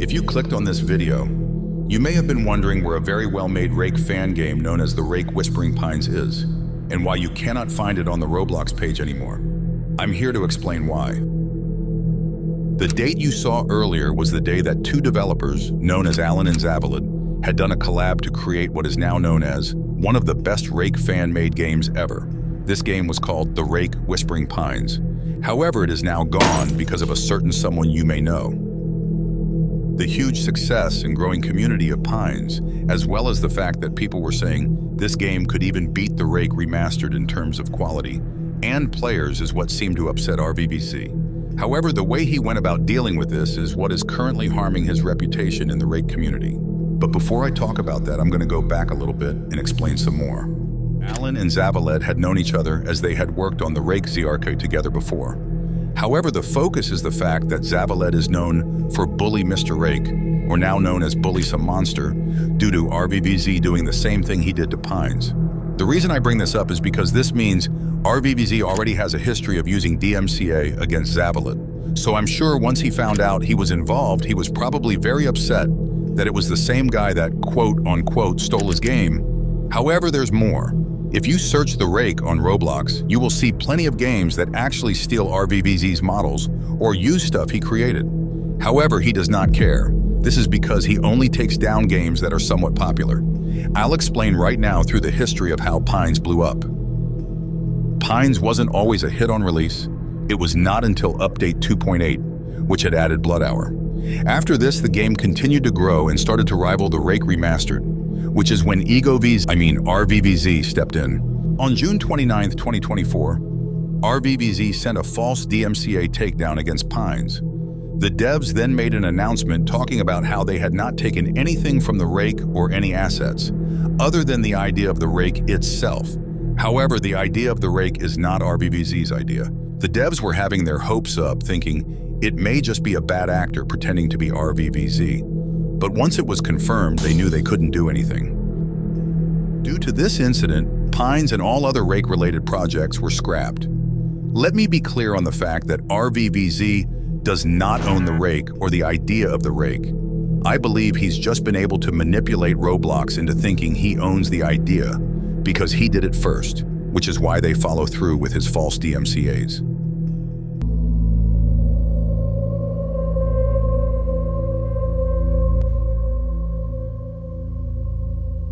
If you clicked on this video, you may have been wondering where a very well-made Rake fan game known as the Rake Whispering Pines is, and why you cannot find it on the Roblox page anymore. I'm here to explain why. The date you saw earlier was the day that two developers, known as Alan and Zavalad, had done a collab to create what is now known as one of the best Rake fan-made games ever. This game was called the Rake Whispering Pines. However, it is now gone because of a certain someone you may know. The huge success and growing community of Pines, as well as the fact that people were saying this game could even beat the Rake remastered in terms of quality and players, is what seemed to upset RVVZ. However, the way he went about dealing with this is what is currently harming his reputation in the Rake community. But before I talk about that, I'm going to go back a little bit and explain some more. Alan and Zavalad had known each other as they had worked on the Rake Z arcade together before. However, the focus is the fact that Zavalad is known for Bully Mr. Rake, or now known as Bully Some Monster, due to RVVZ doing the same thing he did to Pines. The reason I bring this up is because this means RVVZ already has a history of using DMCA against Zavalad. So I'm sure once he found out he was involved, he was probably very upset that it was the same guy that quote-unquote stole his game. However, there's more. If you search the Rake on Roblox, you will see plenty of games that actually steal RVVZ's models or use stuff he created. However, he does not care. This is because he only takes down games that are somewhat popular. I'll explain right now through the history of how Pines blew up. Pines wasn't always a hit on release. It was not until update 2.8, which had added Blood Hour. After this, the game continued to grow and started to rival the Rake Remastered, which is when RVVZ stepped in. On June 29, 2024, RVVZ sent a false DMCA takedown against Pines. The devs then made an announcement talking about how they had not taken anything from the Rake or any assets, other than the idea of the Rake itself. However, the idea of the Rake is not RVVZ's idea. The devs were having their hopes up, thinking it may just be a bad actor pretending to be RVVZ. But once it was confirmed, they knew they couldn't do anything. Due to this incident, Pines and all other Rake-related projects were scrapped. Let me be clear on the fact that RVVZ does not own the Rake or the idea of the Rake. I believe he's just been able to manipulate Roblox into thinking he owns the idea because he did it first, which is why they follow through with his false DMCAs.